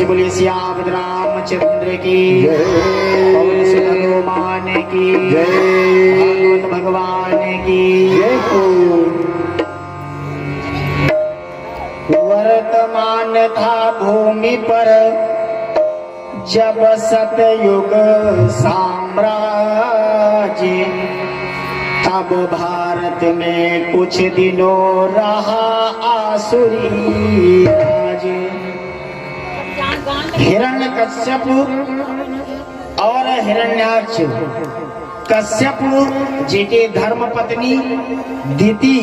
बोलिए सियावत रामचंद्र की पवन सुत हनुमान की भागवत भगवान की वर्तमान था भूमि पर जब सतयुग साम्राज्य, तब भारत में कुछ दिनों रहा आसुरी राज। हिरण्यकश्यप और हिरण्याक्ष कश्यप जी के धर्म पत्नी दिति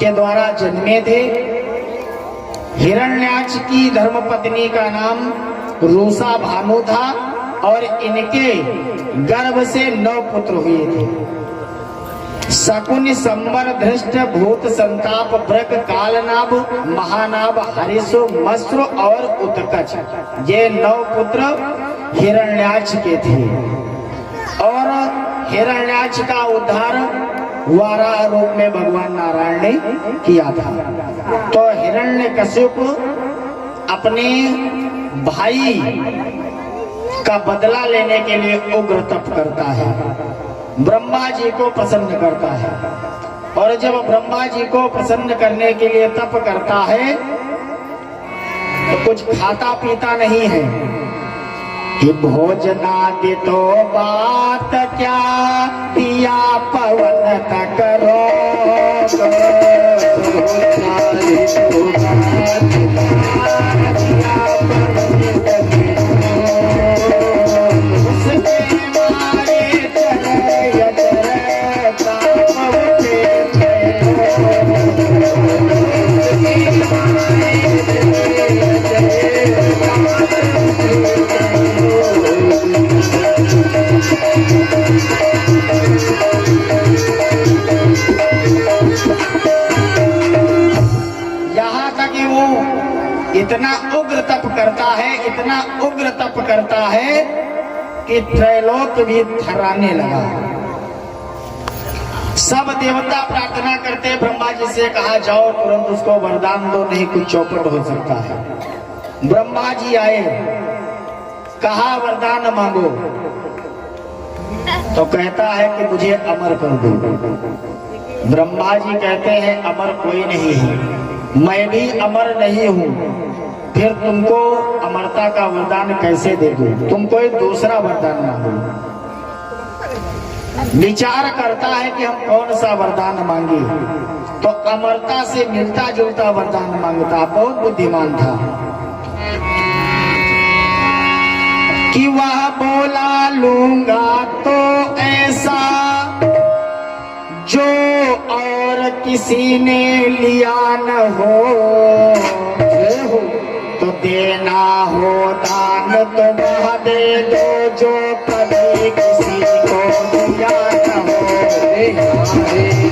के द्वारा जन्मे थे। हिरण्याक्ष की धर्म पत्नी का नाम रूसा भानु था और इनके गर्भ से 9 पुत्र हुए थे। शकुनि, संबर, धृष्ट, भूत, संताप, ब्रक, कालनाभ, महानाभ, हरिषु, मस्रु और उत्कच, ये 9 पुत्र हिरण्याक्ष के थे। और हिरण्याक्ष का उद्धार वाराह रूप में भगवान नारायण ने किया था। तो हिरण्यकश्यप अपने भाई का बदला लेने के लिए उग्र तप करता है, ब्रह्मा जी को प्रसन्न करता है। और जब ब्रह्मा जी को प्रसन्न करने के लिए तप करता है तो कुछ खाता पीता नहीं है कि भोजनादि तो बात क्या दिया पवन तक रो इतना उग्र तप करता है, इतना उग्र तप करता है कि त्रैलोक भी थर्राने लगा। सब देवता प्रार्थना करते, ब्रह्मा जी से कहा जाओ तुरंत उसको वरदान दो, नहीं कुछ चौपट हो सकता है। ब्रह्मा जी आए, कहा वरदान मांगो, तो कहता है कि मुझे अमर कर दो। ब्रह्मा जी कहते हैं अमर कोई नहीं है, मैं भी अमर नहीं हूँ, फिर तुमको अमरता का वरदान कैसे दे दूं? तुम कोई दूसरा वरदान मांगो। विचार करता है कि हम कौन सा वरदान मांगे, तो अमरता से मिलता जुलता वरदान मांगता। बहुत बुद्धिमान था कि वह बोला लूंगा तो ऐसा जो और किसी ने लिया न हो, तो देना हो दान तो वह दे दो जो कभी किसी को दिया न हो।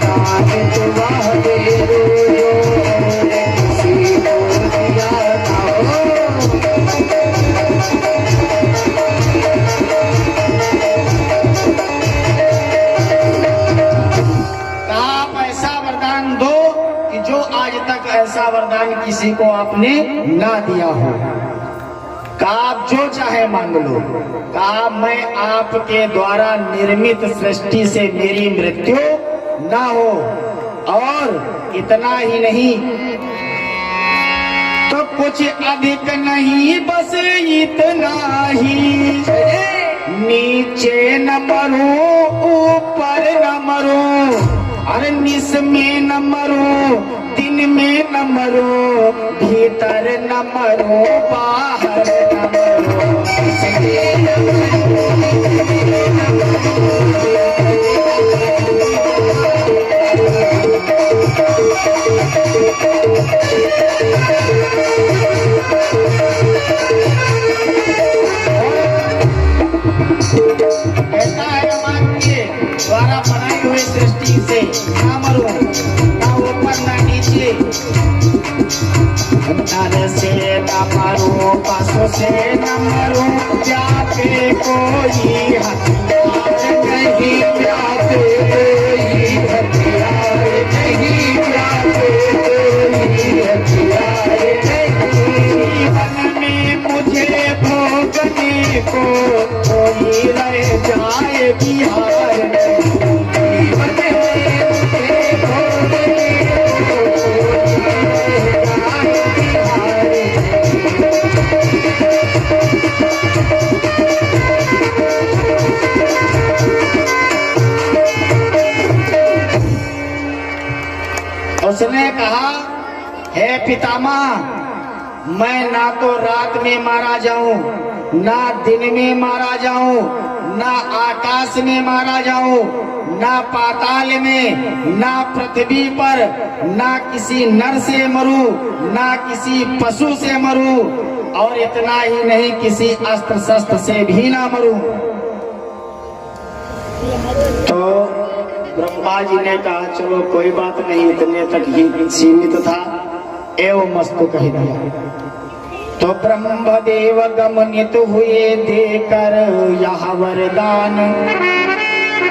दान तो वह दे दो जो किसी को दिया न हो। आप ऐसा वरदान दो कि जो आज तक ऐसा वरदान किसी को आपने ना दिया हो। कहा आप जो चाहे मांग लो। कहा मैं आपके द्वारा निर्मित सृष्टि से मेरी मृत्यु ना हो, और इतना ही नहीं तो कुछ अधिक नहीं, बस इतना ही, नीचे न मरो ऊपर न मरो, अरे निस में न मरो दिन में न मरो, भीतर न मरो बाहर न मरो। कहता है हमारे द्वारा बनाई हुई सृष्टि से ना मरो, ना ऊपर ना नीचे, नर से न मरूं, पशु से न मरूं, व्यापे कोई हथियार नहीं, व्यापे कोई हथियार नहीं, व्यापे कोई हथियार नहीं। जीवन में मुझे भोगने को कोई रह जाए बिहार नहीं, जीवन में मुझे भोगने को उसने कहा, हे पितामह, मैं ना तो रात में मारा जाऊं, ना दिन में मारा जाऊं, ना आकाश में मारा जाऊं, ना पाताल में, ना पृथ्वी पर, ना किसी नर से मरूं, ना किसी पशु से मरूं, और इतना ही नहीं किसी अस्त्र शस्त्र से भी ना मरूं। तो ब्रह्मा जी ने कहा, चलो कोई बात नहीं, इतने तक ही सीमित था, एवं मस्तु कह दिया। तो ब्रह्मदेव गमनित हुए देकर यह वरदान,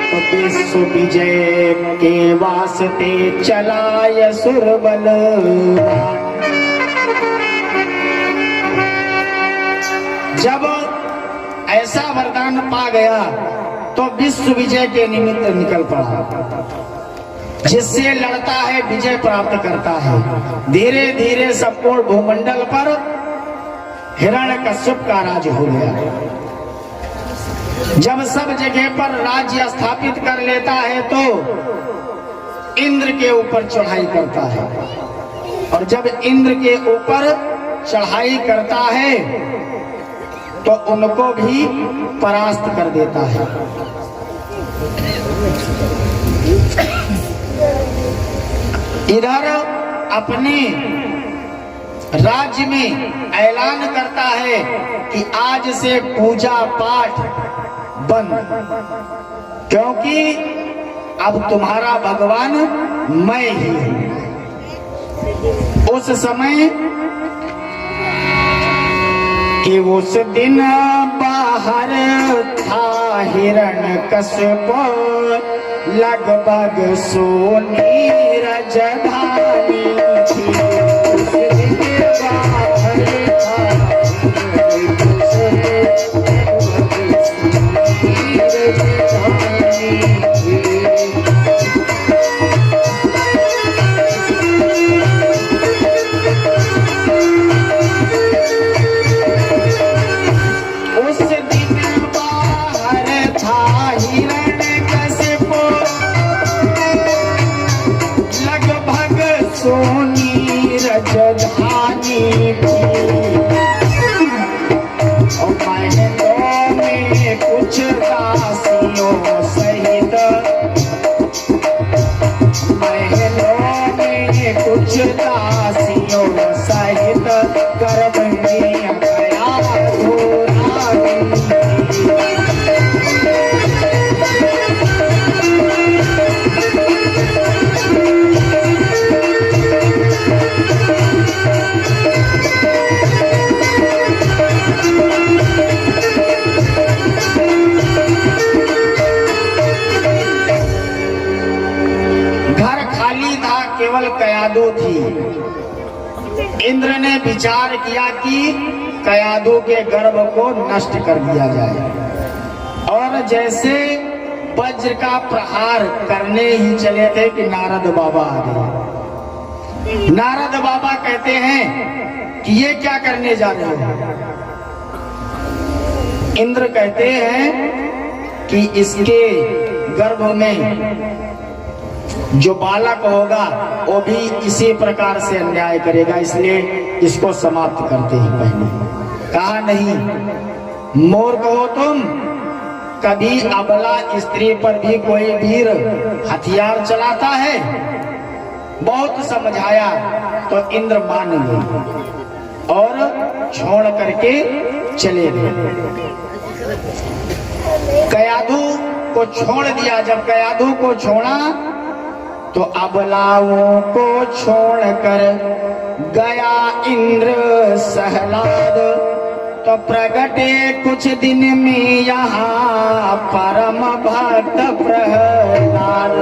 तो विश्व विजय के वास्ते चलाय सुर बलवान। जब ऐसा वरदान पा गया तो विश्व विजय के निमित्त निकल पड़ा, जिससे लड़ता है विजय प्राप्त करता है। धीरे धीरे संपूर्ण भूमंडल पर हिरण्यकश्यप का राज हो गया। जब सब जगह पर राज्य स्थापित कर लेता है तो इंद्र के ऊपर चढ़ाई करता है, और जब इंद्र के ऊपर चढ़ाई करता है तो उनको भी परास्त कर देता है। इधर अपने राज्य में ऐलान करता है कि आज से पूजा पाठ बंद, क्योंकि अब तुम्हारा भगवान मैं ही हूं। उस समय कि उस दिन बाहर था हिरण्यकश्यप, लगभग सोनी रजधानी थी। उस दिन बाहर था सोनी रजधानी और महलों में कुछ दासियों सहित, महलों में कुछ दासियों सहित गर्भ में गया केवल कयादू थी। इंद्र ने विचार किया कि कयादू के गर्भ को नष्ट कर दिया जाए, और जैसे वज्र का प्रहार करने ही चले थे कि नारद बाबा आ गए। नारद बाबा कहते हैं कि ये क्या करने जा रहे हो? इंद्र कहते हैं कि इसके गर्भ में जो बालक होगा वो भी इसी प्रकार से अन्याय करेगा, इसलिए इसको समाप्त करते ही पहले। कहा नहीं, मूर्ख हो तुम, कभी अबला स्त्री पर भी कोई वीर हथियार चलाता है? बहुत समझाया तो इंद्र मान गए और छोड़ करके चले गए। कयाधु को छोड़ दिया। जब कयाधु को छोड़ा तो अबलाओं को छोड़कर गया इंद्र सहलाद, तो प्रगटे कुछ दिन में यहाँ परम भक्त प्रहलाद।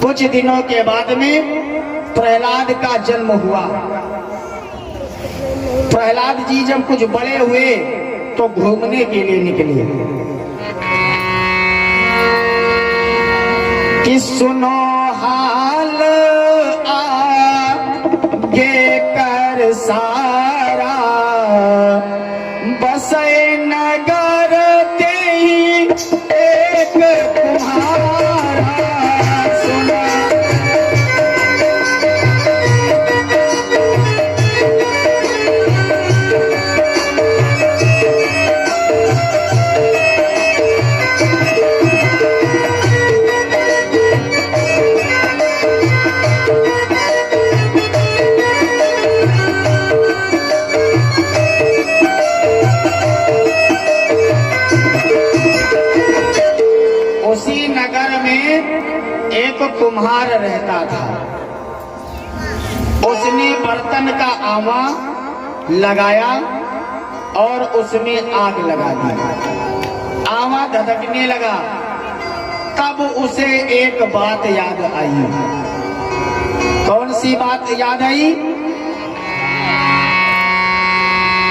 कुछ दिनों के बाद में प्रहलाद का जन्म हुआ। प्रहलाद जी जब कुछ बड़े हुए तो घूमने के लिए निकले कि सुनो हाल आगे कर सारा, बसे नगर ते ही एक तुम्हारा। सुनो एक कुम्हार रहता था। उसने बर्तन का आवा लगाया और उसमें आग लगा दी। आवा धधकने लगा। तब उसे एक बात याद आई। कौन सी बात याद आई?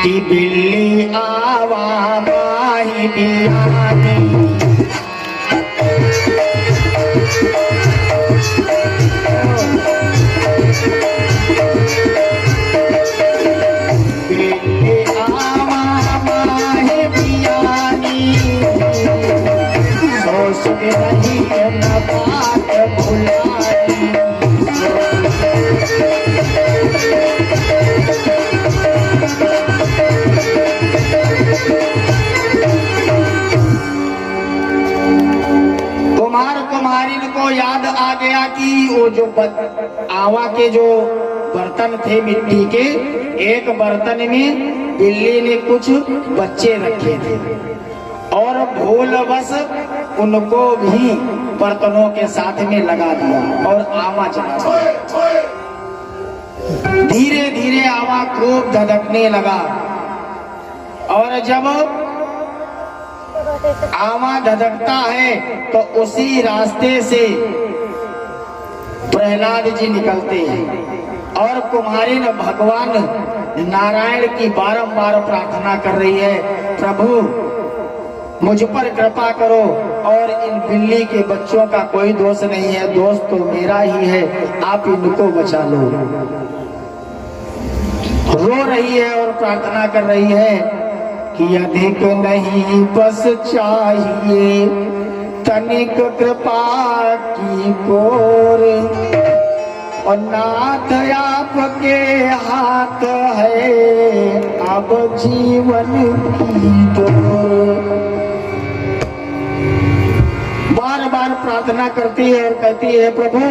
कि बिल्ली आवा माही बियानी, न बात भुलाई। कुम्हार कुम्हारिन को याद आ गया कि वो जो आवा के जो बर्तन थे मिट्टी के, एक बर्तन में बिल्ली ने कुछ बच्चे रखे थे और भूलवश उनको भी बर्तनों के साथ में लगा दिया और आवा चला गया। धीरे धीरे आवा खूब धधकने लगा और जब आवा धधकता है तो उसी रास्ते से प्रहलाद जी निकलते हैं और कुम्हारिन भगवान नारायण की बारंबार प्रार्थना कर रही है, प्रभु मुझ पर कृपा करो और इन बिल्ली के बच्चों का कोई दोष नहीं है, दोष तो मेरा ही है, आप इनको बचा लो। रो रही है और प्रार्थना कर रही है कि अधिक नहीं बस चाहिए तनिक कृपा की कोर, और नाथ आपके हाथ है अब जीवन की डोर। बार बार प्रार्थना करती है और कहती है, प्रभु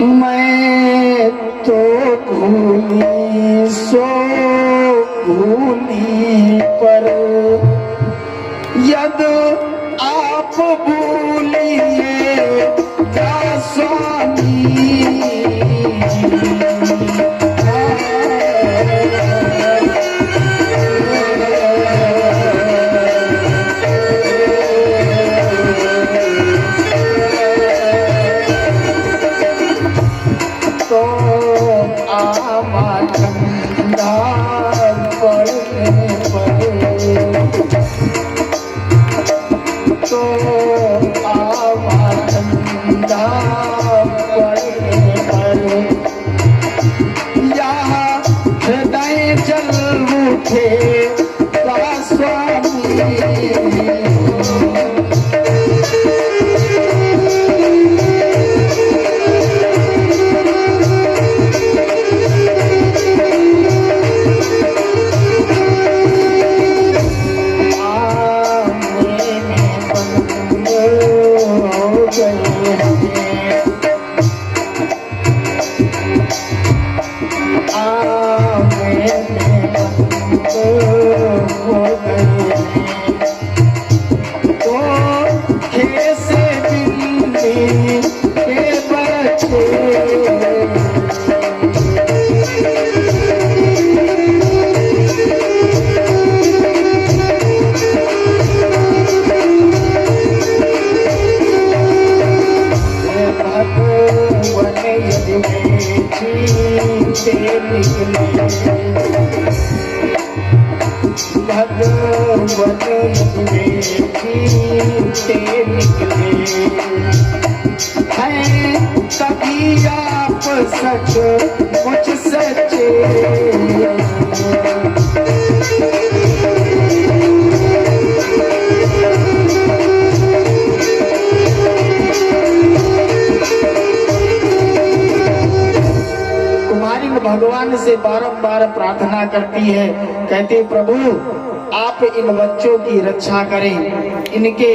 मैं तो भूली सो भूली, पर यद आप भूलिए क्या स्वामी। तो आवा ठंडा पड़ने पर, तो आवा ठंडा पड़ने पर, यहाँ हृदय जल उठे का स्वामी। कैसे बिल्ली के बच्चे निकले, भगवत में जीते निकले हैं कभी आप सच मुझ सच्चे। भगवान से बारंबार प्रार्थना करती है, कहते प्रभु आप इन बच्चों की रक्षा करें, इनके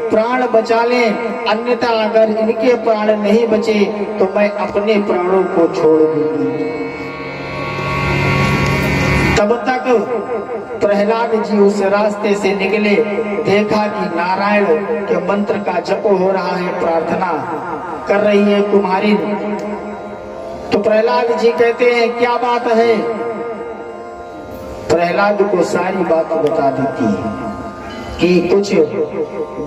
प्राण बचा लें, अन्यथा अगर इनके प्राण नहीं बचे तो मैं अपने प्राणों को छोड़ दूंगी। तब तक प्रहलाद जी उस रास्ते से निकले, देखा कि नारायण के मंत्र का जप हो रहा है, प्रार्थना कर रही है कुमारी। तो प्रहलाद जी कहते हैं क्या बात है? प्रहलाद को सारी बात बता देती है कि कुछ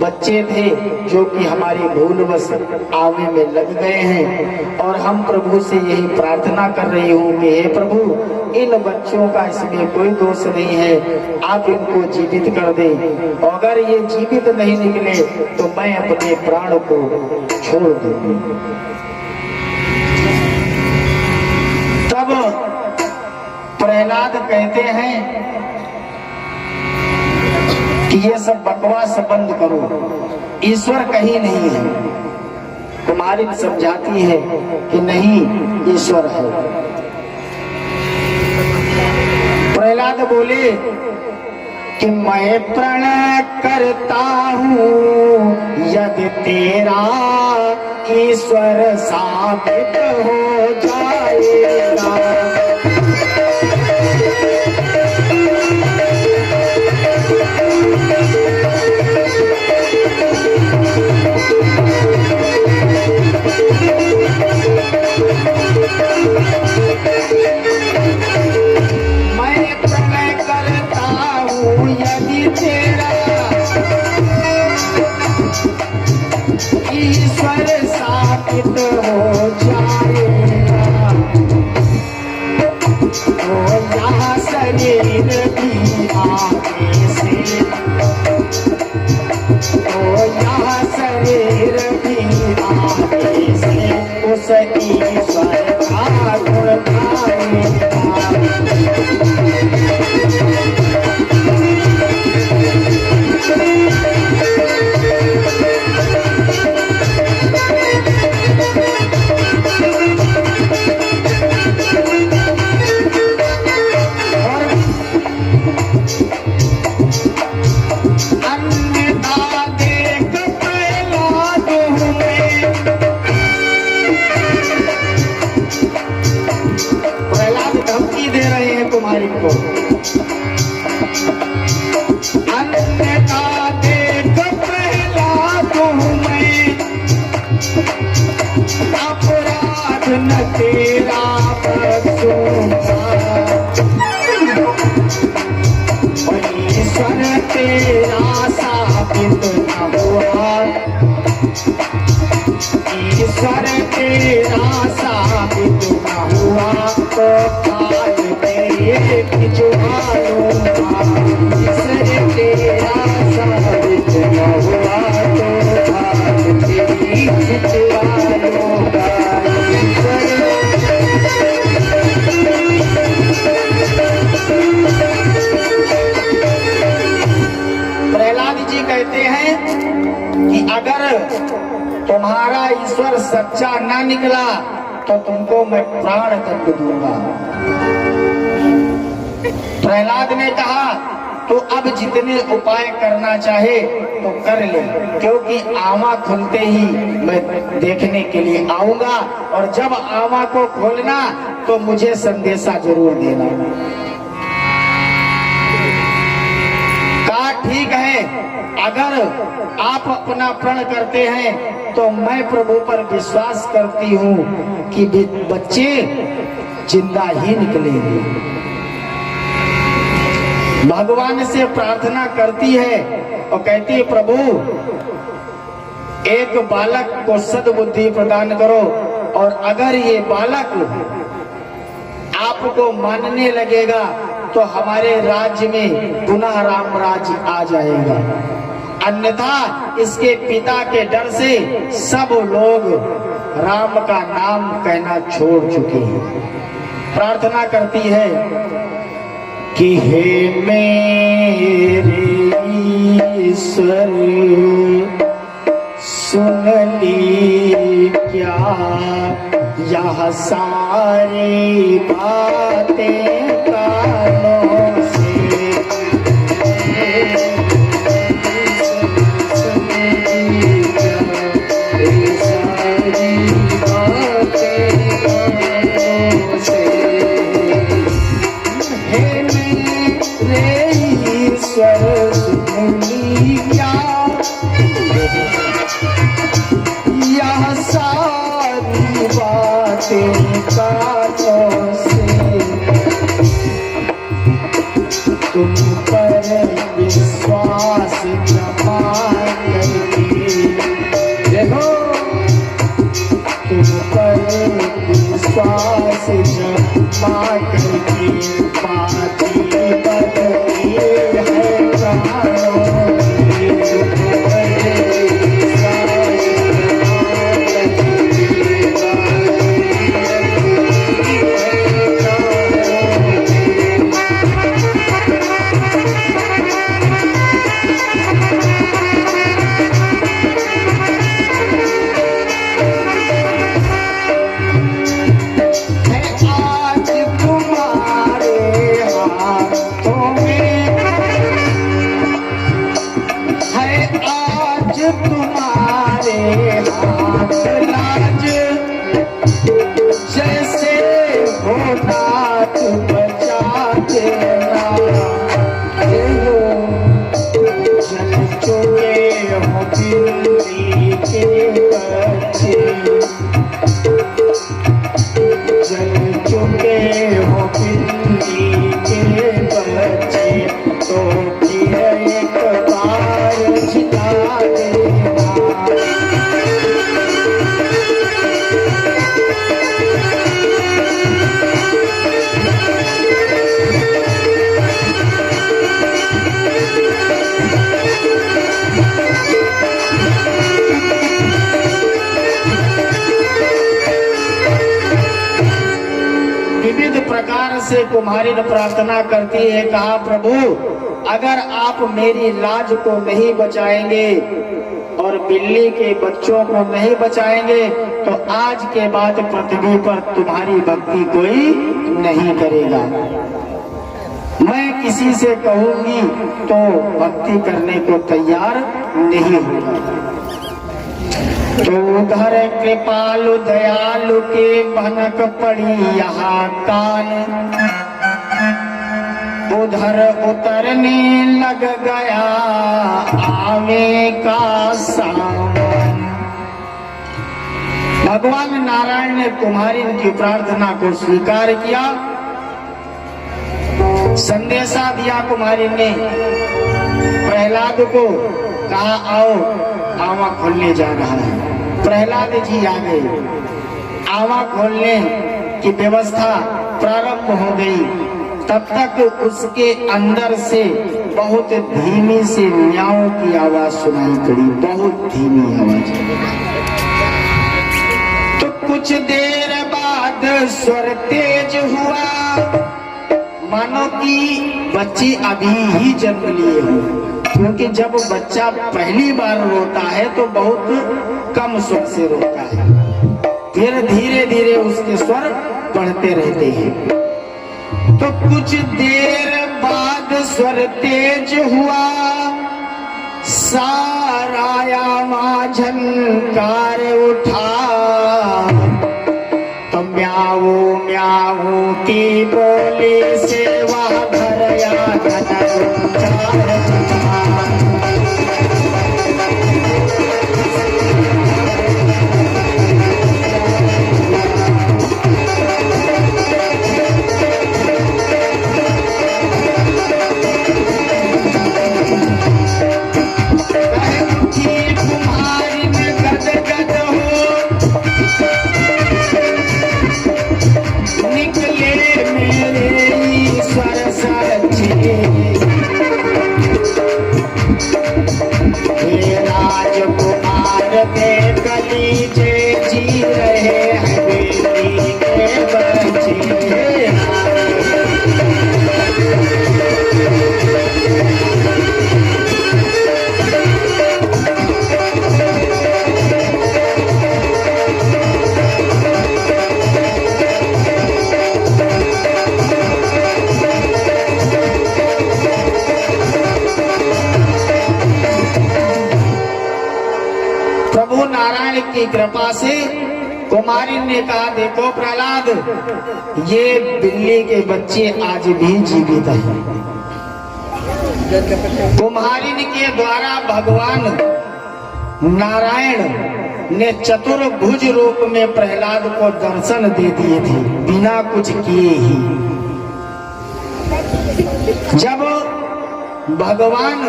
बच्चे थे जो कि हमारी भूलवश आवे में लग गए हैं और हम प्रभु से यही प्रार्थना कर रही हूँ कि हे प्रभु इन बच्चों का इसमें कोई दोष नहीं है, आप इनको जीवित कर दें, और अगर ये जीवित नहीं निकले तो मैं अपने प्राण को छोड़ दूंगी। तब प्रहलाद कहते हैं कि ये सब बकवास बंद करो, ईश्वर कहीं नहीं है। कुमारी समझाती है कि नहीं, ईश्वर है। प्रहलाद बोले कि मैं प्रणय करता हूँ यदि तेरा ईश्वर साबित हो जाएगा। मैं प्रणय करता हूँ यदि तेरा ईश्वर साबित हो जाएगा तो यहाँ शरीर भी आगे से, तो यहाँ शरीर भी आगे से उस ईश्वर का गुण गाएगा। तेरा साबित न हुआ, ईश्वर तेरा साबित न हुआ तो काल तेरे खिंचवा लूंगा। ईश्वर तेरा साबित न हुआ तो काल तेरी खिंचवा लूंगा। प्रहलाद जी कहते हैं कि अगर तुम्हारा ईश्वर सच्चा ना निकला तो तुमको मैं प्राण दंड दूंगा। प्रहलाद ने कहा तो अब जितने उपाय करना चाहे तो कर ले, क्योंकि आमा खुलते ही मैं देखने के लिए आऊंगा, और जब आमा को खोलना तो मुझे संदेशा जरूर देना। ठीक है, अगर आप अपना प्रण करते हैं तो मैं प्रभु पर विश्वास करती हूँ कि बच्चे जिंदा ही निकलेंगे। भगवान से प्रार्थना करती है और कहती है प्रभु एक बालक को सद्बुद्धि प्रदान करो, और अगर ये बालक आपको मानने लगेगा तो हमारे राज्य में पुनः राम राज्य आ जाएगा, अन्यथा इसके पिता के डर से सब लोग राम का नाम कहना छोड़ चुके हैं। प्रार्थना करती है कि हे मेरे ईश्वर सुन ली क्या यह सारी बातें कानों से, सुन ली क्या ये सारी बातें कानों से। हे मेरे ईश्वर सुन ली क्या यह सारी बातें कानों से, तुम पर विश्वास जमा करके, देखो तुम पर विश्वास जमा करके बातें बदली है कानों की, तुम पर से कुम्हारी ने प्रार्थना करती है, कहा प्रभु अगर आप मेरी लाज को नहीं बचाएंगे और बिल्ली के बच्चों को नहीं बचाएंगे तो आज के बाद पृथ्वी पर तुम्हारी भक्ति कोई नहीं करेगा। मैं किसी से कहूंगी तो भक्ति करने को तैयार नहीं होगा। तो उधर कृपालु दयालु के भनक पड़ी यहाँ कान, उधर उतरने लग गया आवे का सामान। भगवान नारायण ने कुम्हारी की प्रार्थना को स्वीकार किया, संदेशा दिया। कुम्हारी ने प्रहलाद को कहा आओ आवा खोलने जा रहा है। प्रहलाद जी आ गए, आवा खोलने की व्यवस्था प्रारंभ हो गई। तब तक उसके अंदर से बहुत धीमी सी म्याऊं की आवाज सुनाई पड़ी, बहुत धीमी आवाज। तो कुछ देर बाद स्वर तेज हुआ, मानो कि बच्चे अभी ही जन्म लिए हो, क्योंकि जब बच्चा पहली बार रोता है तो बहुत कम स्वर से रोता है, फिर धीरे धीरे उसके स्वर बढ़ते रहते हैं। तो कुछ देर बाद स्वर तेज हुआ, सारा झनकार उठा। तो म्याऊ म्याऊ की बोली से वह घर या निकले की कृपा से कुमारी ने कहा, देखो प्रहलाद, ये बिल्ली के बच्चे आज भी जीवित हैं। कुम्हारिन के द्वारा भगवान नारायण ने चतुर्भुज रूप में प्रहलाद को दर्शन दे दिए थे, बिना कुछ किए ही। जब भगवान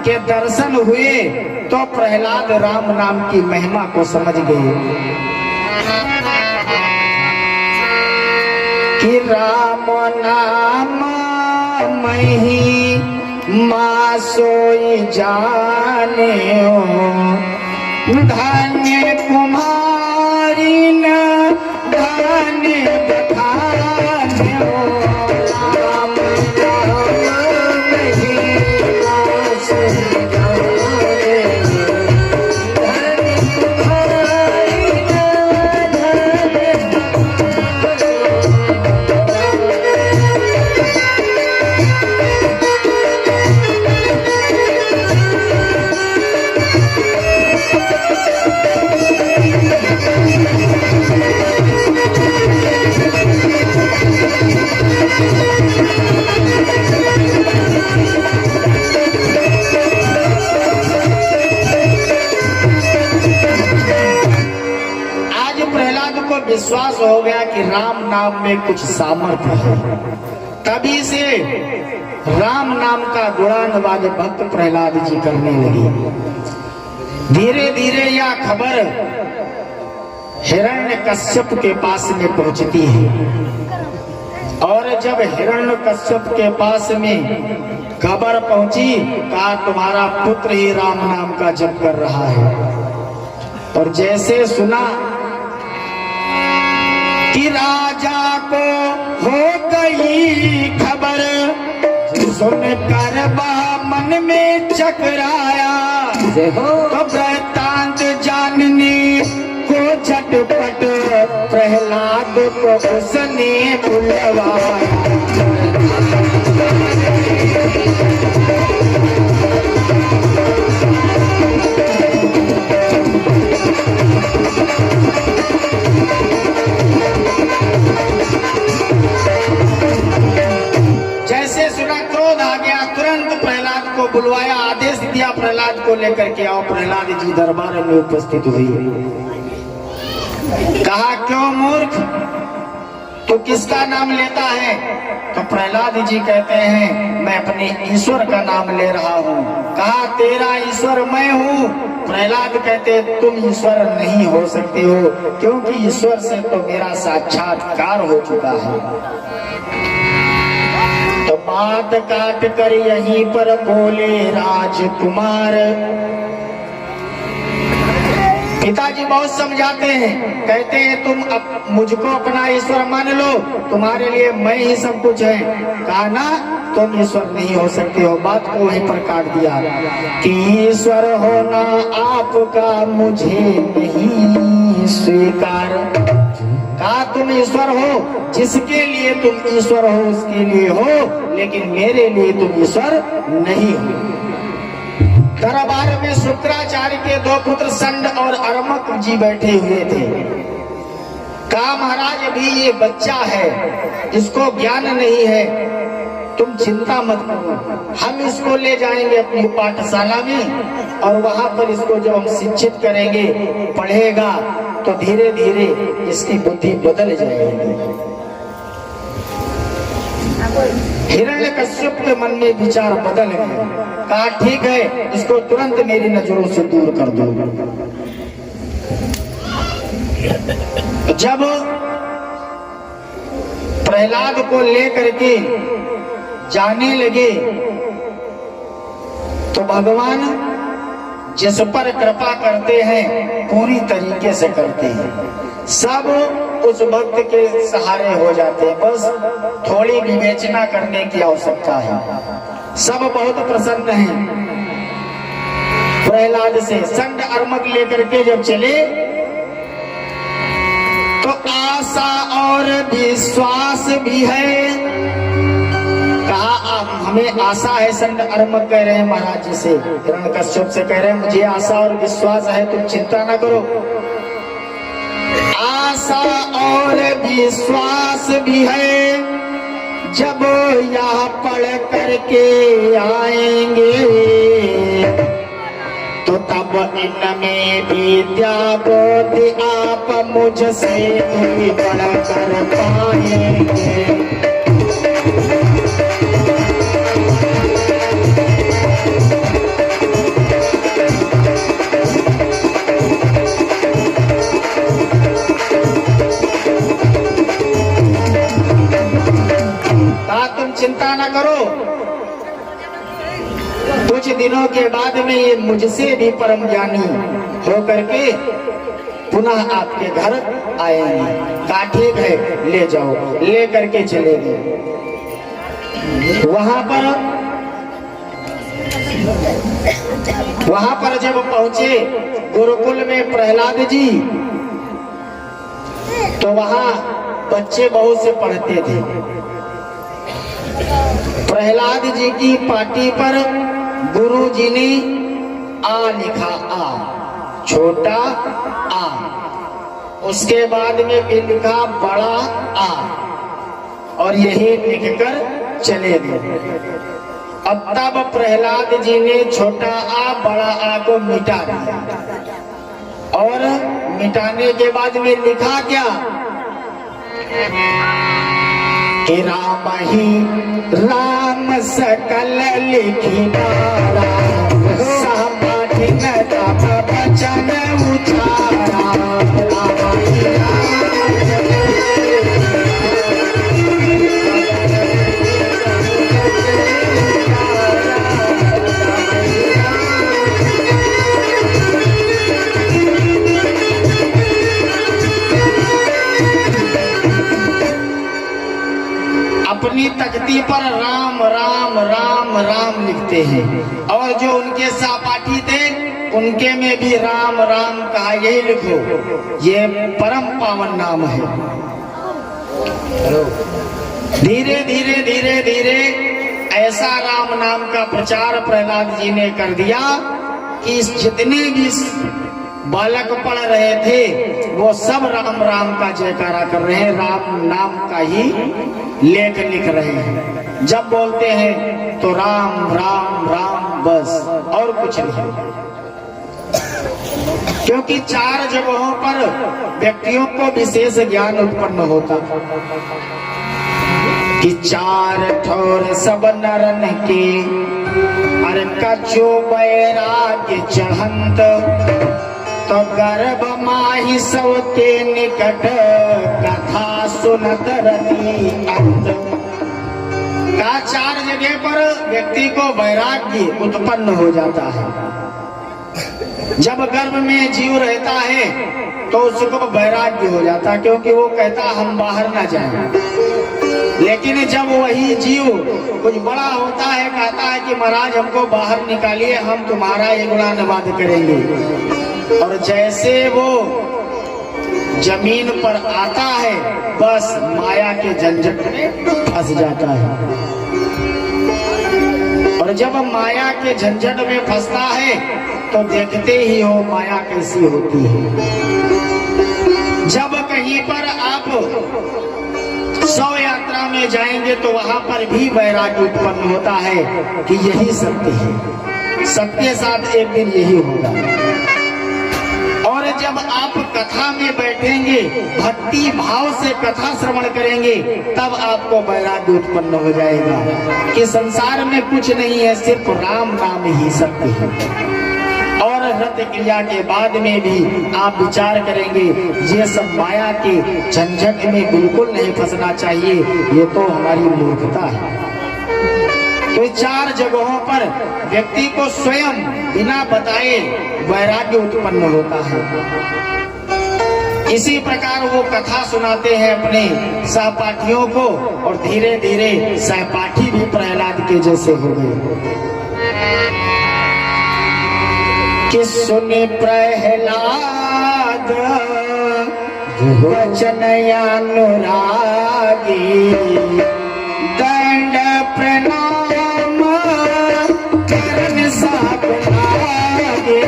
के दर्शन हुए तो प्रहलाद राम नाम की महिमा को समझ गए कि राम नाम मही माँ सोई जाने धन्य कुमारी न धन्य बखाने राम नाम मही माँ सोई जाने धन्य कुमारी न धन्य। विश्वास हो गया कि राम नाम में कुछ सामर्थ्य है। तभी से राम नाम का गुणानुवाद भक्त प्रहलाद जी करने लगे। धीरे धीरे यह खबर हिरण्यकश्यप के पास में पहुंचती है, और जब हिरण्यकश्यप के पास में खबर पहुंची, कहा तुम्हारा पुत्र ही राम नाम का जप कर रहा है। और जैसे सुना कि राजा को हो गई खबर, सुनकर मन में चकराया, तो वृत्तांत जानने को झटपट प्रहलाद को उसने बुलवाया। जैसे सुना क्रोध आ गया, तुरंत प्रहलाद को बुलवाया, आदेश दिया प्रहलाद को लेकर के आओ। प्रहलाद जी दरबार में उपस्थित हुई। कहा क्यों मूर्ख, तू किसका नाम लेता है? तो प्रहलाद जी कहते हैं मैं अपने ईश्वर का नाम ले रहा हूँ। कहा तेरा ईश्वर मैं हूँ। प्रहलाद कहते तुम ईश्वर नहीं हो सकते हो, क्योंकि ईश्वर से तो मेरा साक्षात्कार हो चुका है। तो बात काट कर यहीं पर बोले राजकुमार। पिताजी बहुत समझाते हैं, कहते हैं तुम मुझको अपना ईश्वर मान लो, तुम्हारे लिए मैं ही सब कुछ है। कहा ना तुम ईश्वर नहीं हो सकते हो। बात को वहीं पर काट दिया कि ईश्वर होना आपका मुझे नहीं स्वीकार। कहा तुम ईश्वर हो, जिसके लिए तुम ईश्वर हो उसके लिए हो, लेकिन मेरे लिए तुम ईश्वर नहीं हो। दरबार में शुक्राचार्य के दो पुत्र संड और अर्मक जी बैठे हुए थे। कहा महाराज अभी ये बच्चा है, इसको ज्ञान नहीं है, तुम चिंता मत करो, हम इसको ले जाएंगे अपनी पाठशाला में, और वहां पर इसको जब हम शिक्षित करेंगे, पढ़ेगा, तो धीरे धीरे इसकी बुद्धि बदल जाएगी। हिरण्यकश्यप के मन में विचार बदल गए। कहा ठीक है, इसको तुरंत मेरी नजरों से दूर कर दो। जब प्रहलाद को लेकर के जाने लगे, तो भगवान जिस पर कृपा करते हैं पूरी तरीके से करते हैं। सब उस भक्त के सहारे हो जाते हैं, बस थोड़ी विवेचना करने की आवश्यकता है। सब बहुत प्रसन्न हैं प्रहलाद से। संड अर्मक लेकर के जब चले तो आशा और विश्वास भी है। कहा हमें आशा है, संड अर्मक कह रहे हैं महाराज जी से, हिरण्यकश्यप से कह रहे हैं मुझे आशा और विश्वास है, तुम चिंता ना करो। आशा और विश्वास भी है, जब यहाँ पढ़ करके आएंगे तो तब इनमें विद्या बोधि आप मुझसे भी बढ़ कर पाएंगे। तुम चिंता न करो, कुछ दिनों के बाद में ये मुझसे भी परम ज्ञानी हो करके पुनः आपके घर आएंगे। कहा ठीक है, ले जाओ। ले करके चले गए। वहां पर जब पहुंचे गुरुकुल में प्रहलाद जी, तो वहां बच्चे बहुत से पढ़ते थे। प्रहलाद जी की पाटी पर गुरु जी ने आ लिखा, आ छोटा आ, उसके बाद में भी लिखा बड़ा आ, और यही लिखकर चले गए। अब तब प्रहलाद जी ने छोटा आ बड़ा आ को मिटा दिया, और मिटाने के बाद में लिखा क्या कि राम ही राम सकल लिखी मारा, सहपाठी न तब बचन उचारा। राम ही अपनी तख्ती पर राम राम राम राम लिखते हैं, और जो उनके सहपाठी थे उनके में भी राम राम कहा, यही लिखो, ये परम पावन नाम है। धीरे धीरे धीरे धीरे ऐसा राम नाम का प्रचार प्रहलाद जी ने कर दिया कि जितने भी बालक पढ़ रहे थे वो सब राम राम का जयकारा कर रहे हैं, राम नाम का ही लेख लिख रहे हैं। जब बोलते हैं तो राम राम राम बस, और कुछ नहीं। क्योंकि चार जगहों पर व्यक्तियों को विशेष ज्ञान उत्पन्न होता कि चार ठोर सब नरन के अरे कछो बैराग्य चढ़ंत, तो गर्भ माही सबके निकट कथा सुनत रती अंत। का चार जगह पर व्यक्ति को वैराग्य उत्पन्न हो जाता है। जब गर्भ में जीव रहता है तो उसको वैराग्य हो जाता है, क्योंकि वो कहता हम बाहर ना जाएं। लेकिन जब वही जीव कुछ बड़ा होता है, कहता है कि महाराज हमको बाहर निकालिए, हम तुम्हारा ये गुणानुवाद करेंगे, और जैसे वो जमीन पर आता है बस माया के झंझट में फंस जाता है। और जब माया के झंझट में फंसता है तो देखते ही हो माया कैसी होती है। जब कहीं पर आप 100 यात्रा में जाएंगे तो वहां पर भी वैराग्य उत्पन्न होता है कि यही सत्य है, सबके साथ एक दिन यही होगा। और जब आप कथा में बैठेंगे, भक्ति भाव से कथा श्रवण करेंगे, तब आपको वैराग्य उत्पन्न हो जाएगा कि संसार में कुछ नहीं है, सिर्फ राम नाम ही सत्य है। और रत क्रिया के बाद में भी आप विचार करेंगे ये सब माया के झंझट में बिल्कुल नहीं फंसना चाहिए, ये तो हमारी मूर्खता है। तो चार जगहों पर व्यक्ति को स्वयं बिना बताए वैराग्य उत्पन्न होता है। इसी प्रकार वो कथा सुनाते हैं अपने सहपाठियों को, और धीरे धीरे सहपाठी भी प्रहलाद के जैसे हो गए कि सुने प्रहलाद वचन अनुरागी, दंड प्रणाम करन साप लागे।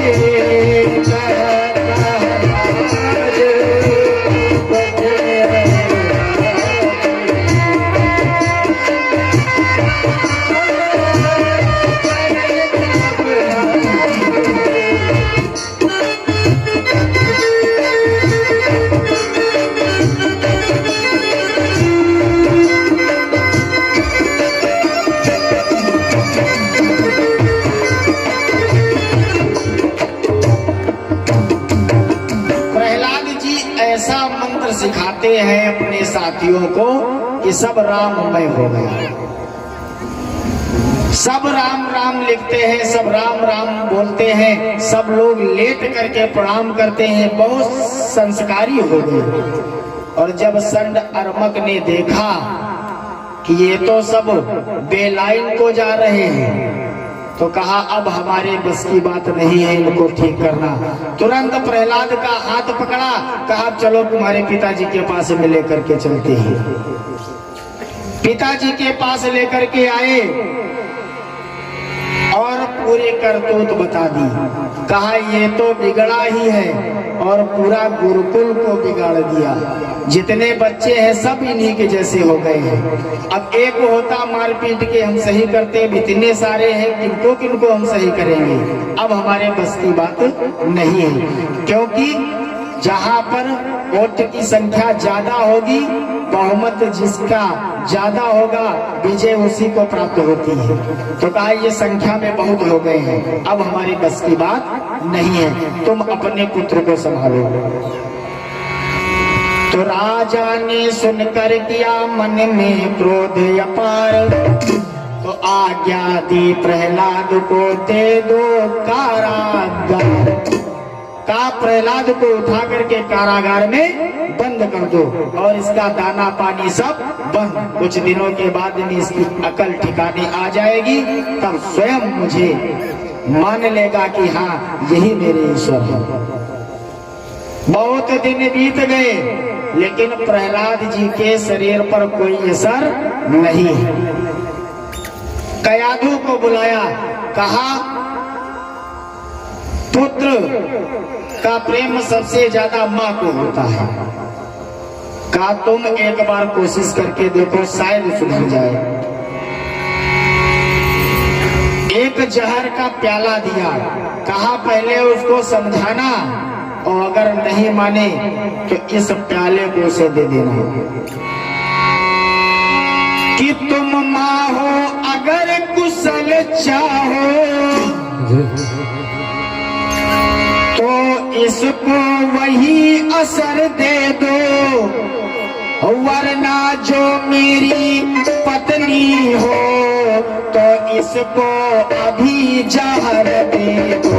बताते हैं अपने साथियों को कि सब राममय हो गया। सब राम राम लिखते हैं, सब राम राम बोलते हैं, सब लोग लेट करके प्रणाम करते हैं, बहुत संस्कारी हो गए। और जब संड अर्मक ने देखा कि ये तो सब बेलाइन को जा रहे हैं, तो कहा अब हमारे बस की बात नहीं है इनको ठीक करना। तुरंत प्रहलाद का हाथ पकड़ा, कहा चलो तुम्हारे पिताजी के पास में लेकर के चलते हैं। पिताजी के पास लेकर के आए और पूरी करतूत बता दी। कहा ये तो बिगड़ा ही है और पूरा गुरुकुल को बिगाड़ दिया। जितने बच्चे हैं सब इन्हीं के जैसे हो गए हैं। अब एक होता मारपीट के हम सही करते, इतने सारे हैं, किनको किनको हम सही करेंगे। अब हमारे बस की बात नहीं है, क्योंकि जहाँ पर वोट की संख्या ज्यादा होगी, बहुमत जिसका ज्यादा होगा, विजय उसी को प्राप्त होती है। तो कहा ये संख्या में बहुत हो गए हैं, अब हमारी बस की बात नहीं है, तुम अपने पुत्र को संभालो। तो राजा ने सुनकर किया मन में क्रोध अपार, तो आज्ञा दी प्रहलाद को दे दो कारागार। का प्रहलाद को उठा करके कारागार में बंद कर दो और इसका दाना पानी सब बंद। कुछ दिनों के बाद में इसकी अकल ठिकाने आ जाएगी, तब स्वयं मुझे मान लेगा कि हाँ यही मेरे ईश्वर है। बहुत दिन बीत गए, लेकिन प्रहलाद जी के शरीर पर कोई असर नहीं है। कयाधु को बुलाया, कहा पुत्र का प्रेम सबसे ज्यादा माँ को होता है, कहा तुम एक बार कोशिश करके देखो, शायद सुधर जाए। एक जहर का प्याला दिया, कहा पहले उसको समझाना और अगर नहीं माने तो इस प्याले को उसे दे देना। कि तुम माँ हो अगर कुशल चाहो तो इसको वही असर दे दो, वरना जो मेरी पत्नी हो तो इसको अभी जहर दे दो।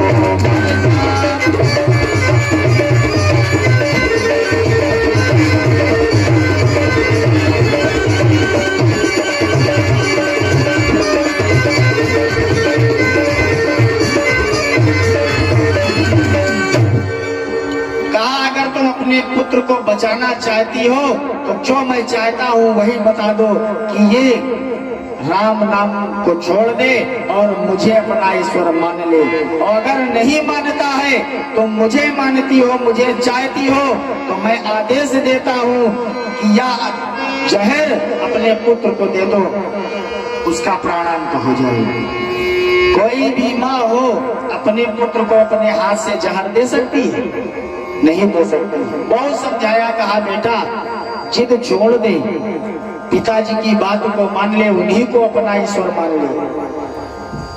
अपने पुत्र को बचाना चाहती हो तो जो मैं चाहता हूँ वही बता दो कि ये राम नाम को छोड़ दे और मुझे अपना ईश्वर मान ले। और अगर नहीं मानता है तो मुझे मानती हो, मुझे चाहती हो, तो मैं आदेश देता हूँ कि या जहर अपने पुत्र को दे दो, उसका प्राणांत हो जाए। कोई भी माँ हो अपने पुत्र को अपने हाथ से जहर दे सकती है? नहीं दे सकती। बहुत समझाया, कहा बेटा जिद छोड़ दे, पिताजी की बात को मान ले, उन्हीं को अपना ईश्वर मान ले।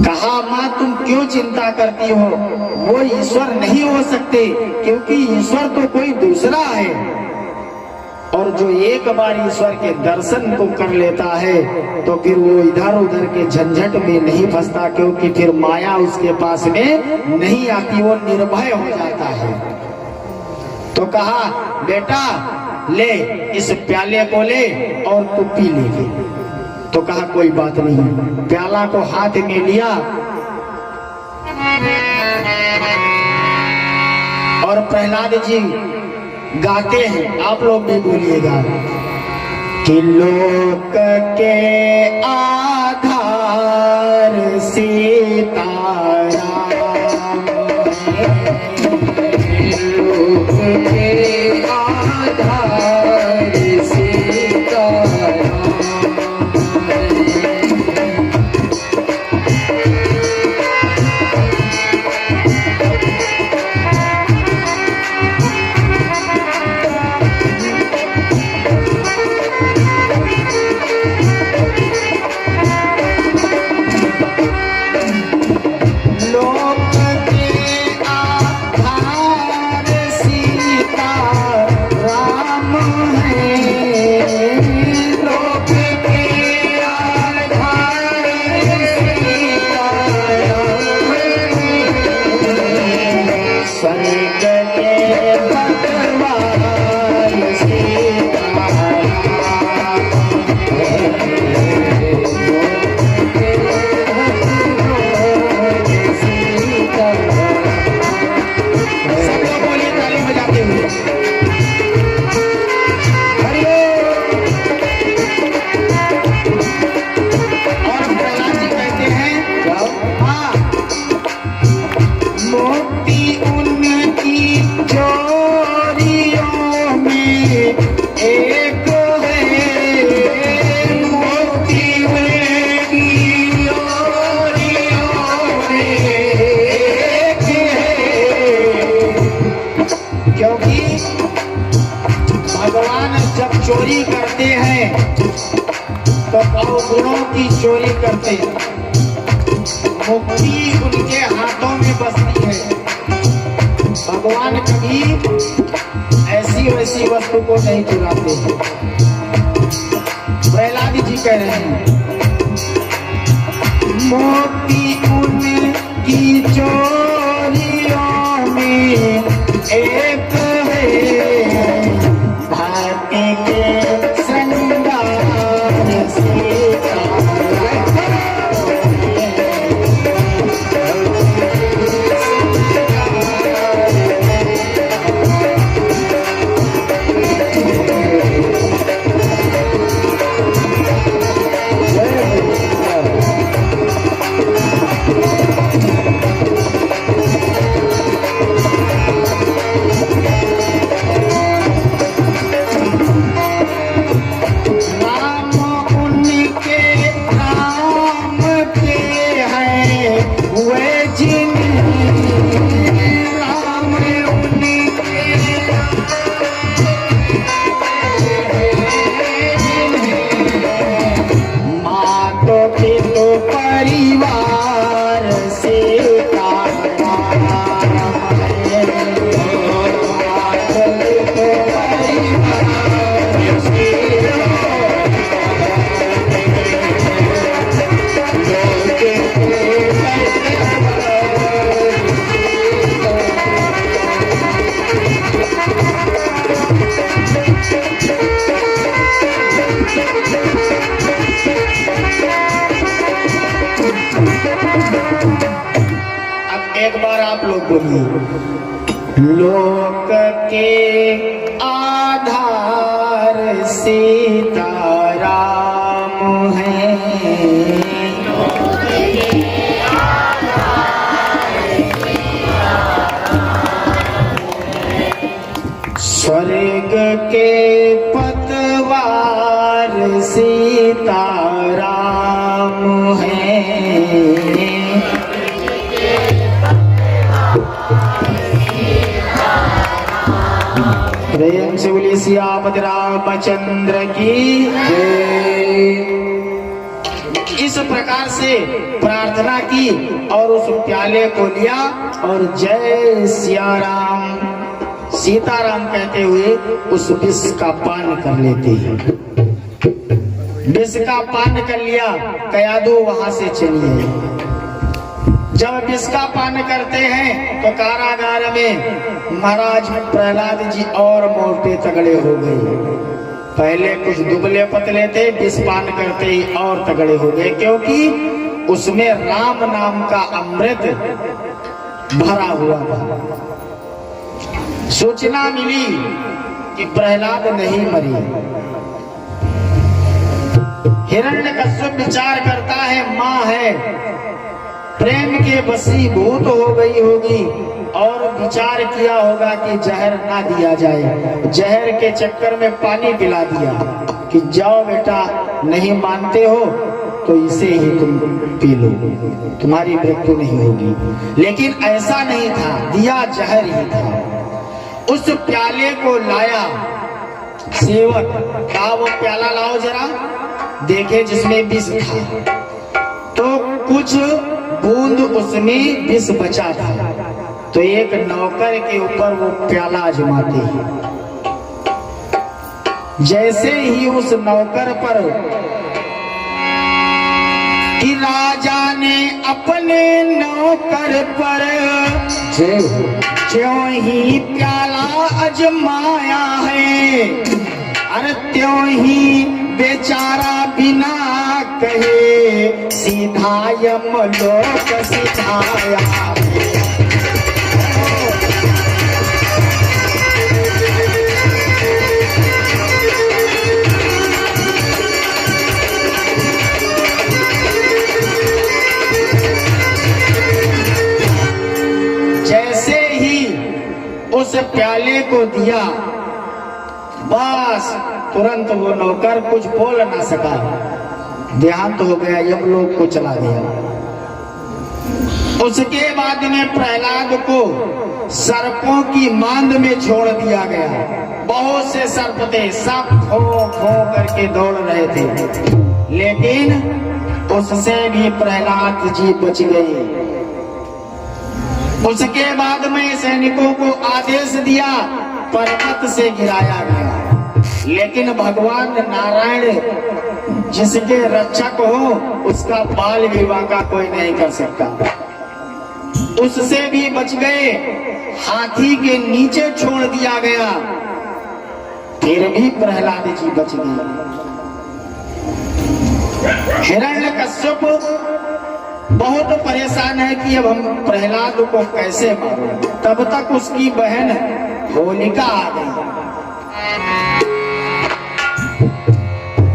कहा माँ तुम क्यों चिंता करती हो, वो ईश्वर नहीं हो सकते, क्योंकि ईश्वर तो कोई दूसरा है। और जो एक बार ईश्वर के दर्शन को कर लेता है तो फिर वो इधर उधर के झंझट में नहीं फंसता, क्योंकि फिर माया उसके पास में नहीं आती, वो निर्भय हो जाता है। तो कहा बेटा ले इस प्याले को ले और तू पी ले। तो कहा कोई बात नहीं। प्याला को हाथ में लिया और प्रहलाद जी गाते हैं, आप लोग भी बोलिएगा कि लोक के आधार सीताराम, अवगुणों की चोरी करते हैं। मुक्ति उनके हाथों में बसती है। भगवान कभी ऐसी वैसी वस्तु को नहीं चुराते हैं। प्रहलाद जी कह रहे हैं, मोती उनकी चोरियों में एक है, भांति के श्रृंगार से लोक के आधार सीताराम है। स्वर्ग के पतवार सीताराम है। प्रेम से बोलिए सियापति रामचंद्र की जय। इस प्रकार से प्रार्थना की और उस प्याले को लिया और जय सिया राम सीताराम कहते हुए उस विष का पान कर लेते हैं। विष का पान कर लिया, कयादू वहां से चलिए। जब विष का पान करते हैं तो कारागार में महाराज प्रहलाद जी और मोटे तगड़े हो गए। पहले कुछ दुबले पतले थे, विष पान करते ही और तगड़े हो गए, क्योंकि उसमें राम नाम का अमृत भरा हुआ था। सूचना मिली कि प्रहलाद नहीं मरी। हिरण्यकश्यप विचार करता है, माँ है, प्रेम के वशीभूत हो गई होगी और विचार किया होगा कि जहर ना दिया जाए। जहर के चक्कर में पानी पिला दिया कि जाओ बेटा, नहीं मानते हो तो इसे ही तुम पी लो, तुम्हारी मृत्यु नहीं होगी। लेकिन ऐसा नहीं था, दिया जहर ही था। उस प्याले को लाया सेवक, कहा वो प्याला लाओ जरा, देखे जिसमें विष था। तो कुछ बूंद उसमें विष बचा था, तो एक नौकर के ऊपर वो प्याला आजमाते हैं। जैसे ही उस नौकर पर कि राजा ने अपने नौकर पर ज्यों ही प्याला अजमाया है, अरे त्यों ही बेचारा बिना कहे सीधा यमलोक सिधाया। जैसे ही उस प्याले को दिया, बस तुरंत वो नौकर कुछ बोल ना सका, देहांत हो गया, यमलोक को चला गया। उसके बाद में प्रहलाद को सर्पों की मांद में छोड़ दिया गया। बहुत से सर्प थे, सब खो खो करके दौड़ रहे थे, लेकिन उससे भी प्रहलाद जी बच गए। उसके बाद में सैनिकों को आदेश दिया, पर्वत से गिराया गया, लेकिन भगवान नारायण जिसके रक्षक हो उसका बाल विवाह का कोई नहीं कर सकता। उससे भी बच गए, हाथी के नीचे छोड़ दिया गया, फिर भी प्रहलाद जी बच गए। हिरण्यकश्यप बहुत परेशान है कि अब हम प्रहलाद को कैसे मारो। तब तक उसकी बहन होलिका आ गई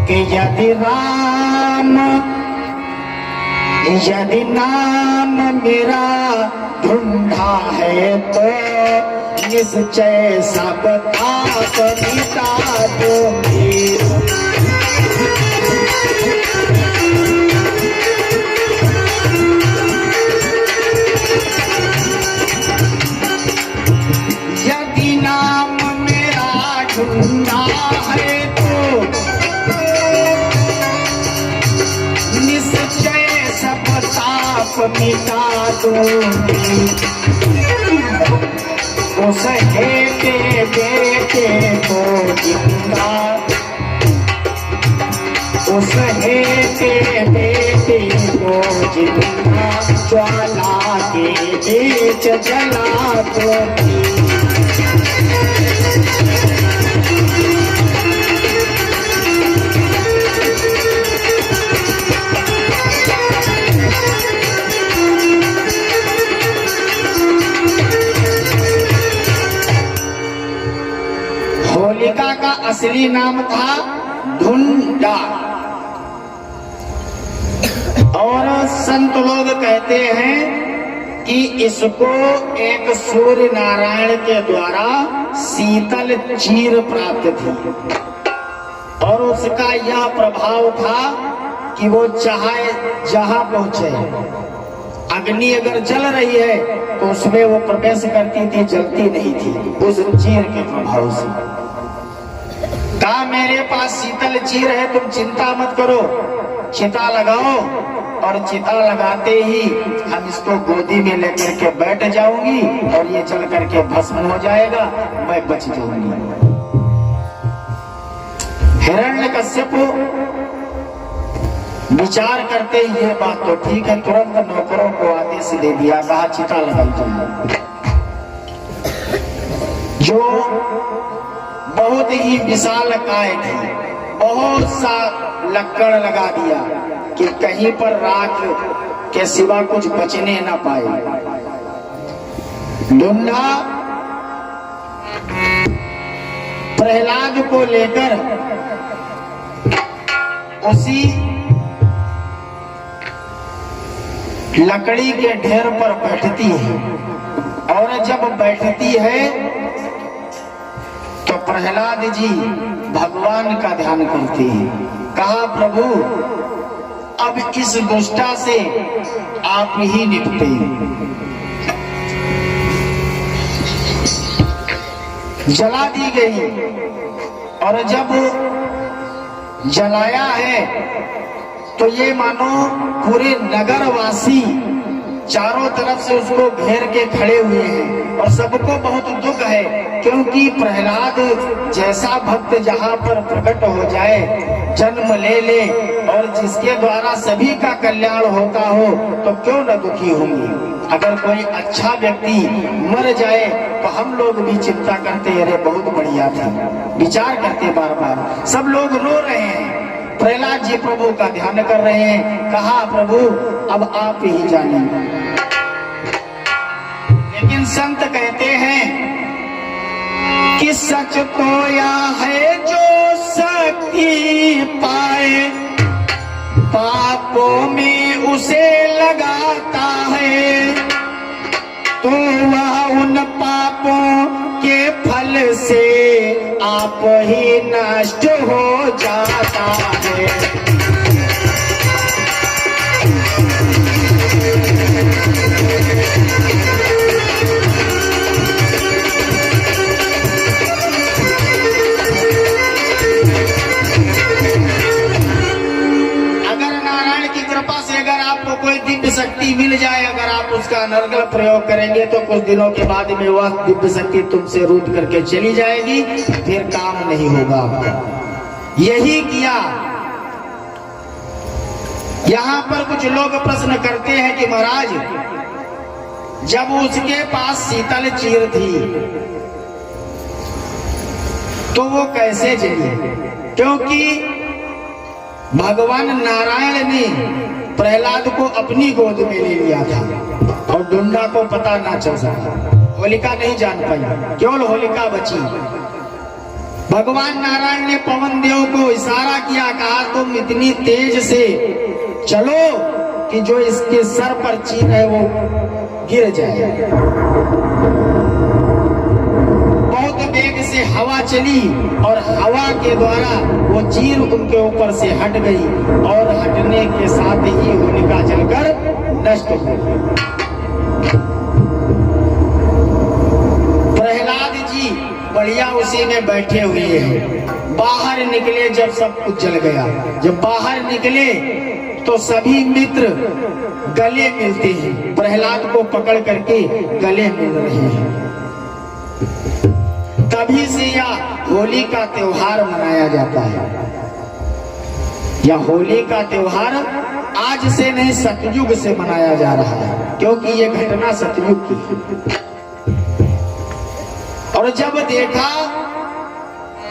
कि यदि नाम मेरा ढूंढा है तो निश्चय सब पाप मिटा दूंगी। यदि नाम मेरा ढूंढा है तो निश्चय सब पाप मिटा दूंगी। उस हेते बेटे को जिंदा, उस हेते बेटे को जिंदा ज्वाला के बीच जला दूंगी। होलिका का असली नाम था ढूंढा, और संत लोग कहते हैं कि इसको एक सूर्य नारायण के द्वारा शीतल चीर प्राप्त थी, और उसका यह प्रभाव था कि वो चाहे जहां पहुंचे, अग्नि अगर जल रही है तो उसमें वो प्रवेश करती थी, जलती नहीं थी उस चीर के प्रभाव से। कहा मेरे पास शीतल चीर है, तुम चिंता मत करो, चिता लगाओ, और चिता लगाते ही हम इसको गोदी में लेकर के बैठ जाऊंगी और ये जल करके भस्म हो जाएगा, मैं बच जाऊंगी। हिरण्यकश्यप विचार करते ही ये बात तो ठीक है, तुरंत नौकरों को आदेश दे दिया, कहा चिता लगाई जाए। जो बहुत ही विशाल काय थी, बहुत सा लक्कड़ लगा दिया कि कहीं पर राख के सिवा कुछ बचने ना पाए। ढूंढा प्रहलाद को लेकर उसी लकड़ी के ढेर पर बैठती है, और जब बैठती है तो प्रहलाद जी भगवान का ध्यान करते हैं। कहा प्रभु अब इस दुष्टा से आप ही निपटे। जला दी गई, और जब जलाया है तो ये मानो पूरे नगरवासी चारों तरफ से उसको घेर के खड़े हुए हैं, और सबको बहुत दुख है, क्योंकि प्रहलाद जैसा भक्त जहां पर प्रकट हो जाए, जन्म ले ले, और जिसके द्वारा सभी का कल्याण होता हो, तो क्यों न दुखी होंगे। अगर कोई अच्छा व्यक्ति मर जाए तो हम लोग भी चिंता करते, अरे बहुत बढ़िया था, विचार करते बार बार। सब लोग रो रहे हैं, प्रहलाद जी प्रभु का ध्यान कर रहे हैं। कहा प्रभु अब आप ही जाने। लेकिन संत कहते हैं कि सच तो यह है जो शक्ति पाए, पापों में उसे लगाता है, तो वह उन पापों के फल से आप ही नष्ट हो जाता है। कृपा से अगर आपको कोई दिव्य शक्ति मिल जाए, अगर आप उसका अनर्गल प्रयोग करेंगे तो कुछ दिनों के बाद में वह दिव्य शक्ति तुमसे रूठ करके चली जाएगी, फिर काम नहीं होगा आपका। यही किया। यहाँ पर कुछ लोग प्रश्न करते हैं कि महाराज, जब उसके पास शीतल चीर थी तो वो कैसे चली? क्योंकि भगवान नारायण ने प्रहलाद को अपनी गोद में ले लिया था और डुंडा को पता ना चल सका, होलिका नहीं जान पाई, केवल होलिका बची। भगवान नारायण ने पवन देव को इशारा किया, कहा तुम इतनी तेज से चलो कि जो इसके सर पर चीर है वो गिर जाए। बहुत वेग से हवा चली और हवा के द्वारा वो चीर उनके ऊपर से हट गई और हटने के साथ ही होलिका जलकर नष्ट हो गई। प्रहलाद जी बढ़िया उसी में बैठे हुए हैं। बाहर निकले जब सब कुछ जल गया। जब बाहर निकले तो सभी मित्र गले मिलते हैं, प्रहलाद को पकड़ करके गले मिल रहे हैं। तभी से यह होली का त्योहार मनाया जाता है। यह होली का त्योहार आज से नहीं, सतयुग से मनाया जा रहा है, क्योंकि ये घटना सतयुग की है। और जब देखा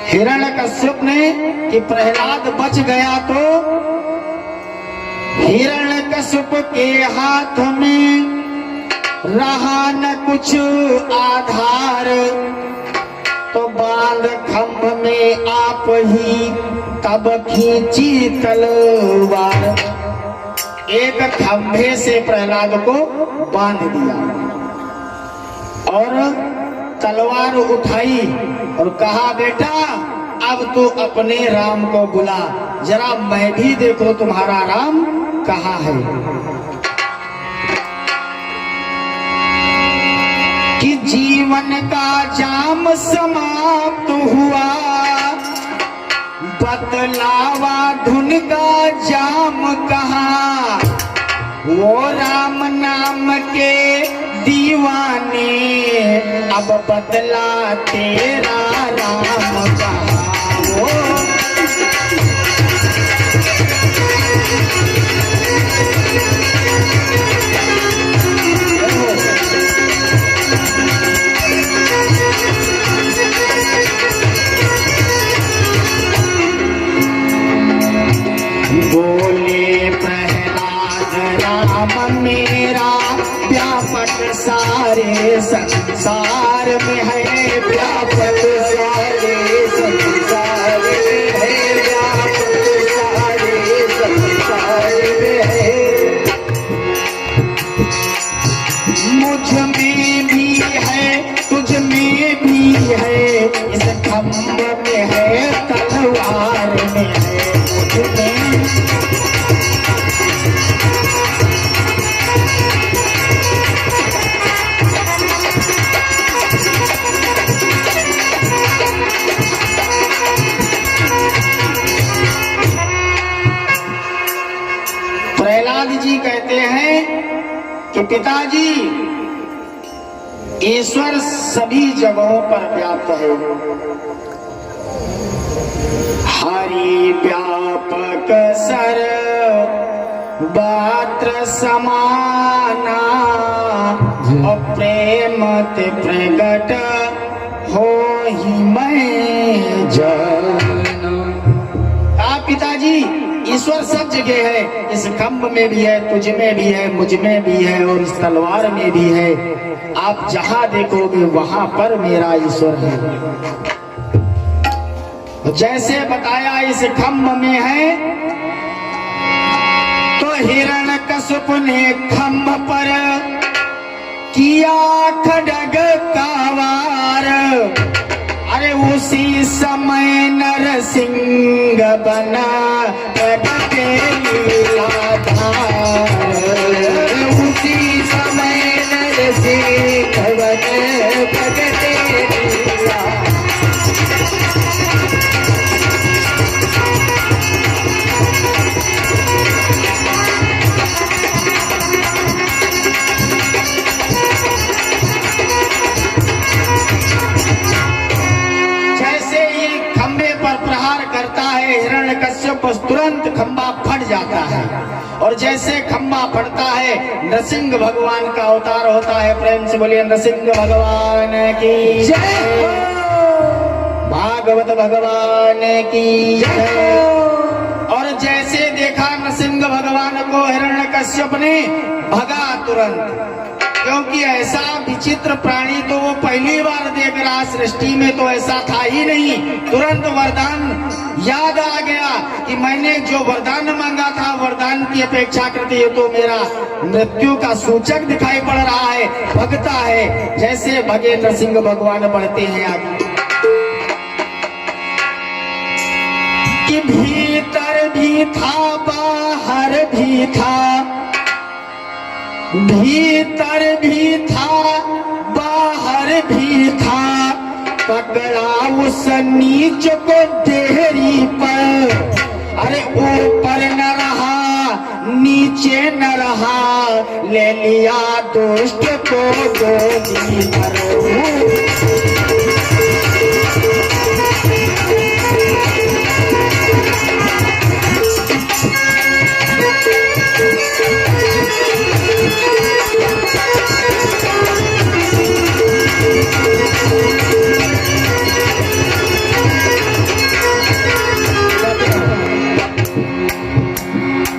हिरण्यकश्यप ने कि प्रहलाद बच गया, तो हिरण्यकश्यप के हाथ में रहा न कुछ आधार, तो बांध खंभ में आप ही तब खींची तलवार। एक खंभे से प्रहलाद को बांध दिया और तलवार उठाई और कहा, बेटा अब तू अपने राम को बुला, जरा मैं भी देखो तुम्हारा राम कहाँ है। कि जीवन का जाम समाप्त हुआ, बतलावा धुन का जाम कहाँ। वो राम नाम के दीवाने, अब बदला तेरा राम कहाँ। बोले प्रहलाद राम मेरा व्यापक सारे संसार में है, व्यापक सारे संसार में है, व्यापक सारे संसार में है। मुझ में भी है, तुझ में भी है, इस खंभ में है, तलवार में है, मुझ में। प्रहलाद जी कहते हैं कि पिताजी, ईश्वर सभी जगहों पर व्याप्त है। हरि व्यापक सर बात्र समाना, और प्रेम ते प्रगट हो ही मैं जाना। पिताजी, ईश्वर सब जगह है, इस खंभ में भी है, तुझ में भी है, मुझ में भी है और इस तलवार में भी है। आप जहां देखोगे वहां पर मेरा ईश्वर है। जैसे बताया इस खंभ में है, तो हिरण्यकश्यप ने खंभ पर किया खड्ग का वार। अरे उसी समय नरसिंह बना प्रगटे लीलाधार, उसी समय नरसिंह बना प्रगटे लीला। बस तुरंत खंबा फट जाता है। और जैसे खंबा फटता है नृसिंह भगवान का अवतार होता है। प्रेम से बोलिए नृसिंह भगवान की जय, भागवत भगवान की जय। और जैसे देखा नृसिंह भगवान को हिरण्यकश्यप ने भगा तुरंत, क्योंकि ऐसा विचित्र प्राणी तो वो पहली बार देख रहा, सृष्टि में तो ऐसा था ही नहीं। तुरंत वरदान याद आ गया कि मैंने जो वरदान मांगा था, वरदान की अपेक्षा करते ये तो मेरा मृत्यु का सूचक दिखाई पड़ रहा है, भगता है। जैसे भगे नरसिंह भगवान बढ़ते हैं आगे कि भीतर भी था बाहर भी था, भीतर भी था बाहर भी था, पकड़ा उस नीच को देहरी पर। अरे ऊपर न रहा नीचे न रहा, ले लिया दुष्ट को गोदी पर।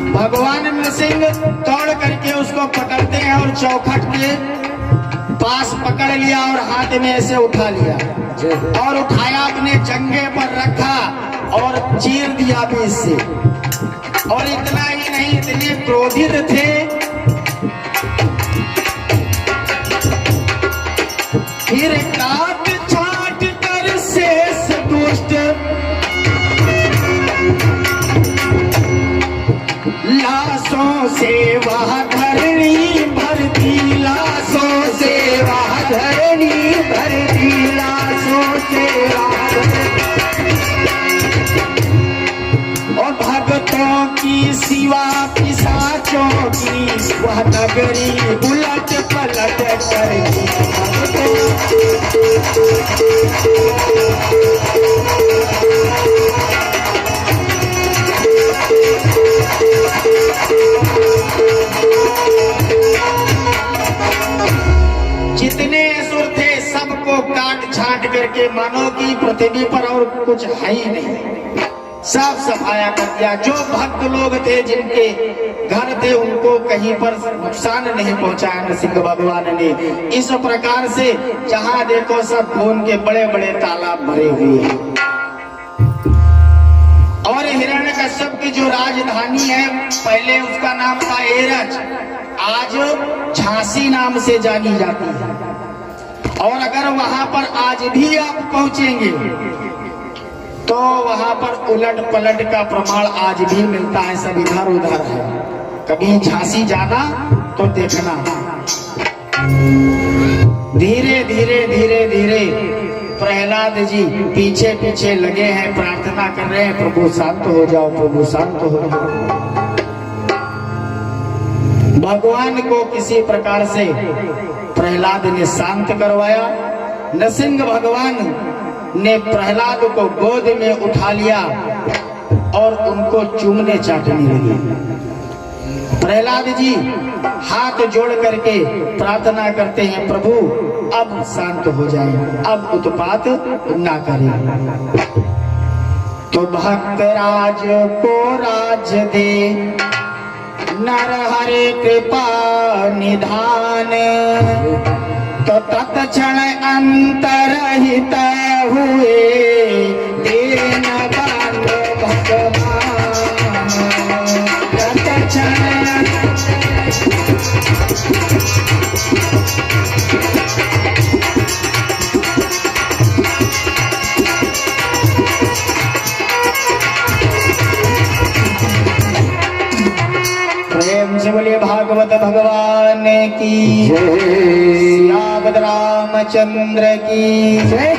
भगवान नृसिंह दौड़ करके उसको पकड़ते हैं और चौखट के पास पकड़ लिया और हाथ में ऐसे उठा लिया और उठाया, अपने जंघे पर रखा और चीर दिया बीच से। और इतना ही नहीं, इतने क्रोधित थे फिर काट छाट कर शेष दुष्ट लाशों से वह धरणी भरती, लाशों से वह धरणी भरती, लाशों से और भक्तों की सिवा पिशाचों की वह नगरी उलट पलट करती। जितने असुर थे सबको काट छाट करके मानो कि पृथ्वी पर और कुछ है ही नहीं, साफ सफाया कर दिया। जो भक्त लोग थे जिनके घर थे उनको कहीं पर नुकसान नहीं पहुंचाया नरसिंह भगवान ने। इस प्रकार से जहां देखो सब खून के बड़े बड़े तालाब भरे हुए हैं। और हिरण्यकश्यप की जो राजधानी है, पहले उसका नाम था एरच, आज झांसी नाम से जानी जाती है। और अगर वहां पर आज भी आप पहुंचेंगे तो वहां पर उलट पलट का प्रमाण आज भी मिलता है, सब इधर उधर है। कभी झांसी जाना तो देखना। धीरे धीरे धीरे धीरे प्रहलाद जी पीछे पीछे लगे हैं, प्रार्थना कर रहे हैं, प्रभु शांत हो जाओ, प्रभु शांत हो जाओ। भगवान को किसी प्रकार से प्रहलाद ने शांत करवाया। नरसिंह भगवान ने प्रहलाद को गोद में उठा लिया और उनको चूमने चाटने लगे। प्रहलाद जी हाथ जोड़ करके प्रार्थना करते हैं, प्रभु अब शांत हो जाए, अब उत्पात ना करें। तो भक्तराज को राज दे, नर हरे कृपा निधान, तो तत्क्षण अंतरहित हुए दीन बंधु भगवान। तत्क्षण प्रेम से बोलिए भागवत भगवान की जय, रामचंद्र की जय।